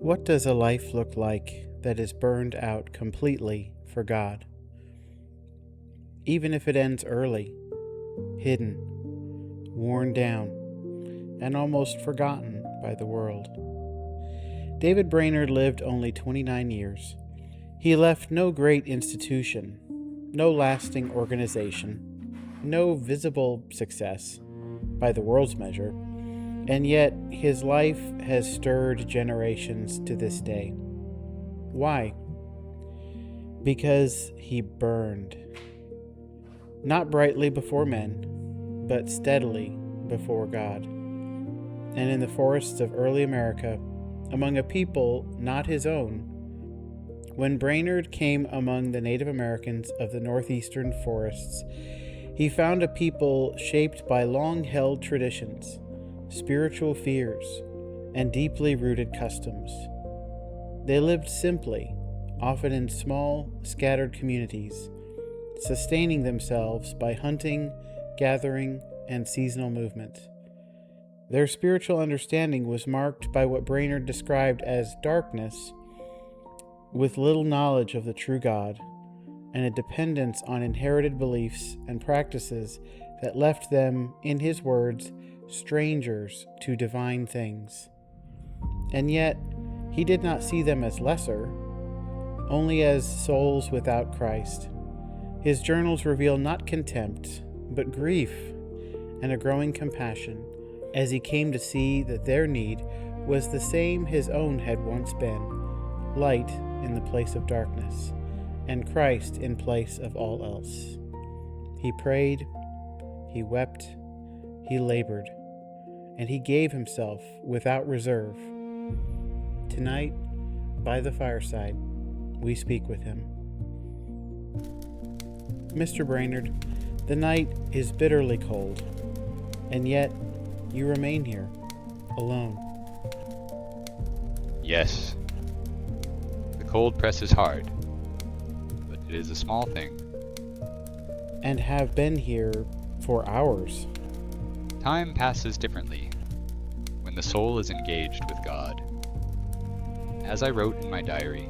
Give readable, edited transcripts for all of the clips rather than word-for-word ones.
What does a life look like that is burned out completely for God? Even if it ends early, hidden, worn down, and almost forgotten by the world. David Brainerd lived only 29 years. He left no great institution, no lasting organization, no visible success by the world's measure, and yet his life has stirred generations to this day. Why? Because he burned. Not brightly before men, but steadily before God. And in the forests of early America, among a people not his own, when Brainerd came among the Native Americans of the northeastern forests, he found a people shaped by long-held traditions, spiritual fears, and deeply rooted customs. They lived simply, often in small, scattered communities, sustaining themselves by hunting, gathering, and seasonal movement. Their spiritual understanding was marked by what Brainerd described as darkness, with little knowledge of the true God, and a dependence on inherited beliefs and practices that left them, in his words, strangers to divine things. And yet, he did not see them as lesser, only as souls without Christ. His journals reveal not contempt, but grief and a growing compassion, as he came to see that their need was the same his own had once been, light in the place of darkness, and Christ in place of all else. He prayed, he wept, he labored, and he gave himself without reserve. Tonight, by the fireside, we speak with him. Mr. Brainerd, the night is bitterly cold, and yet you remain here, alone. Yes. The cold presses hard, but it is a small thing. And have been here for hours. Time passes differently when the soul is engaged with God. As I wrote in my diary,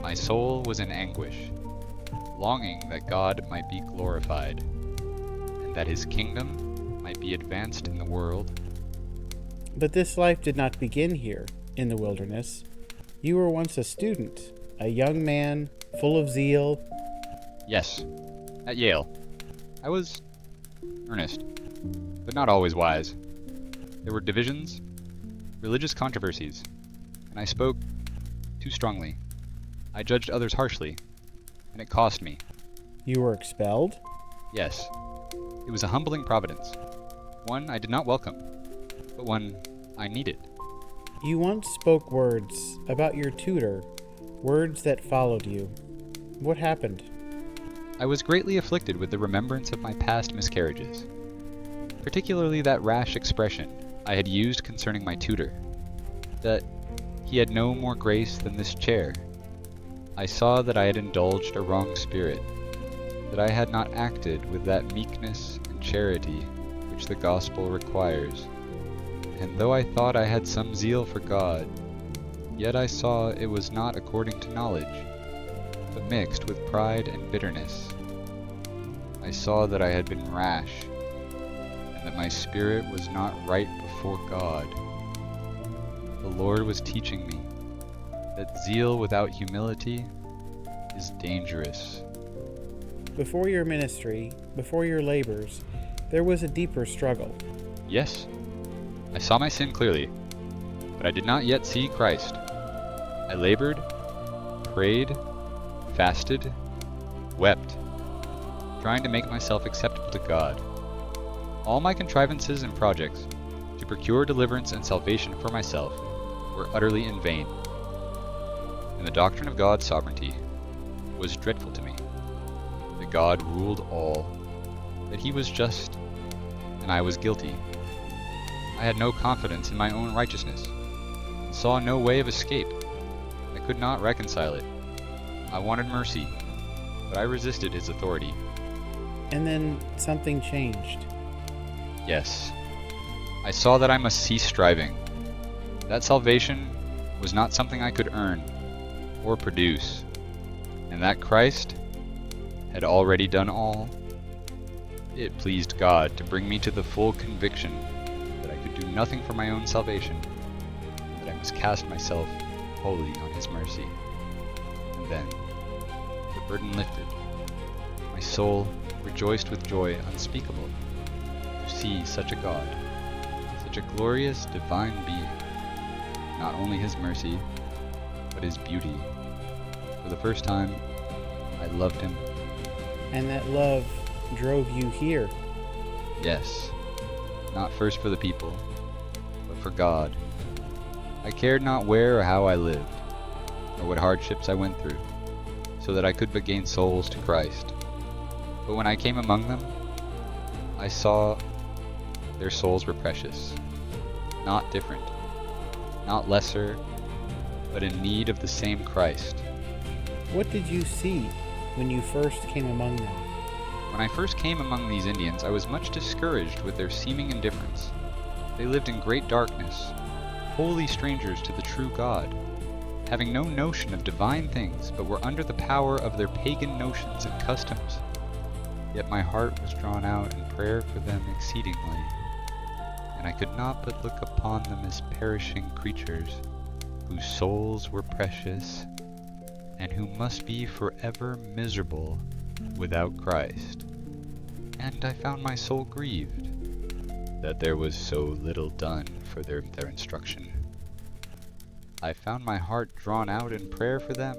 my soul was in anguish, longing that God might be glorified, and that his kingdom might be advanced in the world. But this life did not begin here, in the wilderness. You were once a student, a young man, full of zeal. Yes, at Yale. I was earnest, but not always wise. There were divisions, religious controversies, and I spoke too strongly. I judged others harshly, and it cost me. You were expelled? Yes. It was a humbling providence, one I did not welcome, but one I needed. You once spoke words about your tutor, words that followed you. What happened? I was greatly afflicted with the remembrance of my past miscarriages, particularly that rash expression I had used concerning my tutor, that he had no more grace than this chair. I saw that I had indulged a wrong spirit, that I had not acted with that meekness and charity which the gospel requires. And though I thought I had some zeal for God, yet I saw it was not according to knowledge, but mixed with pride and bitterness. I saw that I had been rash, and that my spirit was not right before God. The Lord was teaching me that zeal without humility is dangerous. Before your ministry, before your labors, there was a deeper struggle. Yes, I saw my sin clearly, but I did not yet see Christ. I labored, prayed, fasted, wept, trying to make myself acceptable to God. All my contrivances and projects to procure deliverance and salvation for myself were utterly in vain. And the doctrine of God's sovereignty was dreadful to me, that God ruled all, that he was just, and I was guilty. I had no confidence in my own righteousness, and saw no way of escape. I could not reconcile it. I wanted mercy, but I resisted his authority. And then something changed. Yes, I saw that I must cease striving, that salvation was not something I could earn or produce, and that Christ had already done all. It pleased God to bring me to the full conviction that I could do nothing for my own salvation, that I must cast myself wholly on His mercy. And then, the burden lifted, my soul rejoiced with joy unspeakable to see such a God, such a glorious divine being, not only His mercy, but His beauty. For the first time, I loved Him. And that love drove you here. Yes, not first for the people, but for God. I cared not where or how I lived, or what hardships I went through, so that I could but gain souls to Christ. But when I came among them, I saw their souls were precious, not different, not lesser, but in need of the same Christ. What did you see when you first came among them? When I first came among these Indians, I was much discouraged with their seeming indifference. They lived in great darkness, wholly strangers to the true God, having no notion of divine things, but were under the power of their pagan notions and customs. Yet my heart was drawn out in prayer for them exceedingly, and I could not but look upon them as perishing creatures, whose souls were precious, and who must be forever miserable without Christ. And I found my soul grieved that there was so little done for their instruction. I found my heart drawn out in prayer for them,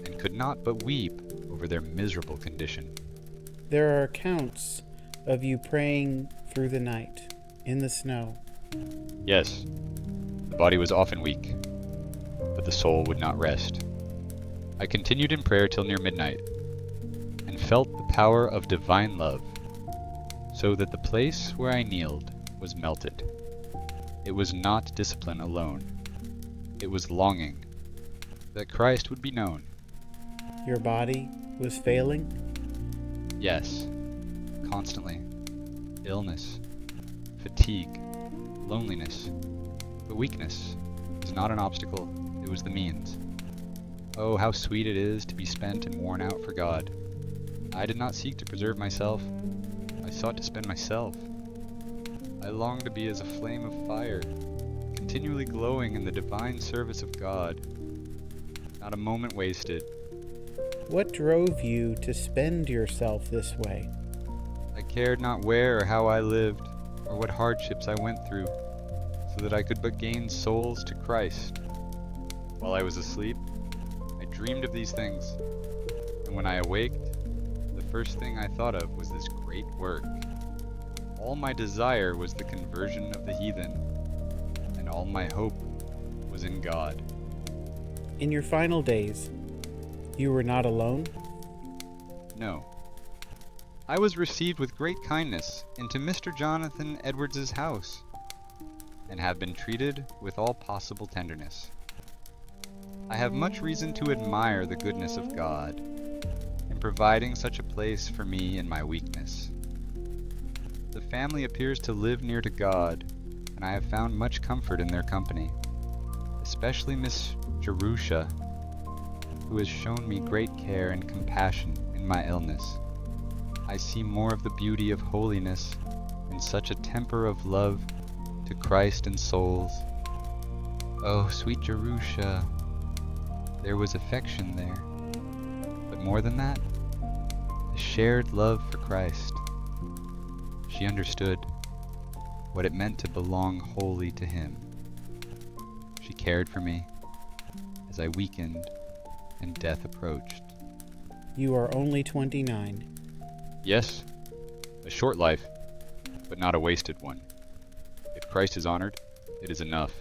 and could not but weep over their miserable condition. There are accounts of you praying through the night, in the snow. Yes, the body was often weak, but the soul would not rest. I continued in prayer till near midnight, and felt the power of divine love, so that the place where I kneeled was melted. It was not discipline alone. It was longing that Christ would be known. Your body was failing? Yes, constantly. Illness, fatigue, loneliness. But weakness was not an obstacle, it was the means. Oh, how sweet it is to be spent and worn out for God. I did not seek to preserve myself, I sought to spend myself. I longed to be as a flame of fire, continually glowing in the divine service of God. Not a moment wasted. What drove you to spend yourself this way? I cared not where or how I lived, or what hardships I went through, so that I could but gain souls to Christ. While I was asleep, I dreamed of these things, and when I awaked, the first thing I thought of was this great work. All my desire was the conversion of the heathen, and all my hope was in God. In your final days, you were not alone? No. I was received with great kindness into Mr. Jonathan Edwards's house, and have been treated with all possible tenderness. I have much reason to admire the goodness of God in providing such a place for me in my weakness. The family appears to live near to God, and I have found much comfort in their company, especially Miss Jerusha, who has shown me great care and compassion in my illness. I see more of the beauty of holiness in such a temper of love to Christ and souls. Oh, sweet Jerusha, there was affection there, but more than that, a shared love for Christ. She understood what it meant to belong wholly to Him. She cared for me as I weakened and death approached. You are only 29. Yes, a short life, but not a wasted one. If Christ is honored, it is enough.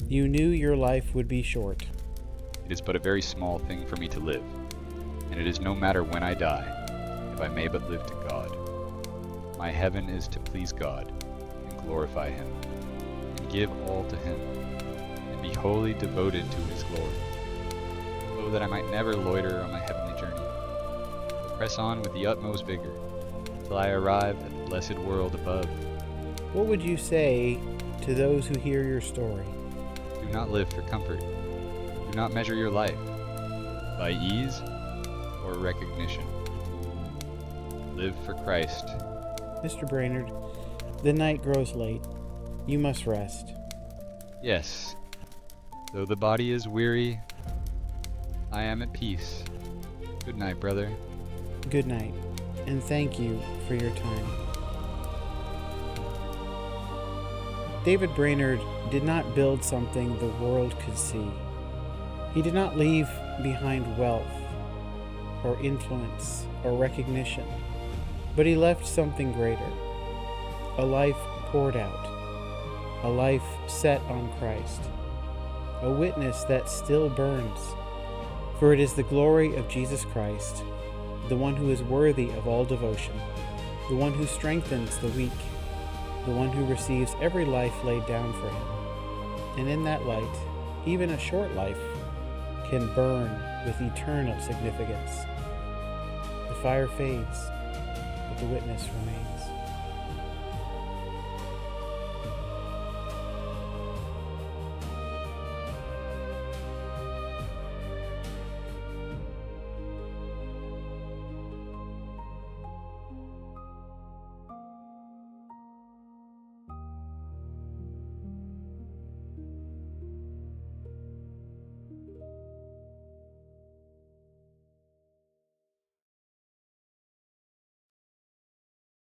You knew your life would be short. It is but a very small thing for me to live, and it is no matter when I die, if I may but live to God. My heaven is to please God, and glorify Him, and give all to Him, and be wholly devoted to His glory. Oh, that I might never loiter on my heavenly journey, but press on with the utmost vigor, till I arrive at the blessed world above. What would you say to those who hear your story? Do Do not live for comfort. Do not measure your life by ease or recognition. Live for Christ. Mr. Brainerd, the night grows late. You must rest. Yes, though the body is weary, I am at peace. Good night, brother. Good night, and thank you for your time. David Brainerd did not build something the world could see. He did not leave behind wealth or influence or recognition, but he left something greater, a life poured out, a life set on Christ, a witness that still burns. For it is the glory of Jesus Christ, the one who is worthy of all devotion, the one who strengthens the weak, the one who receives every life laid down for him. And in that light, even a short life can burn with eternal significance. The fire fades, but the witness remains.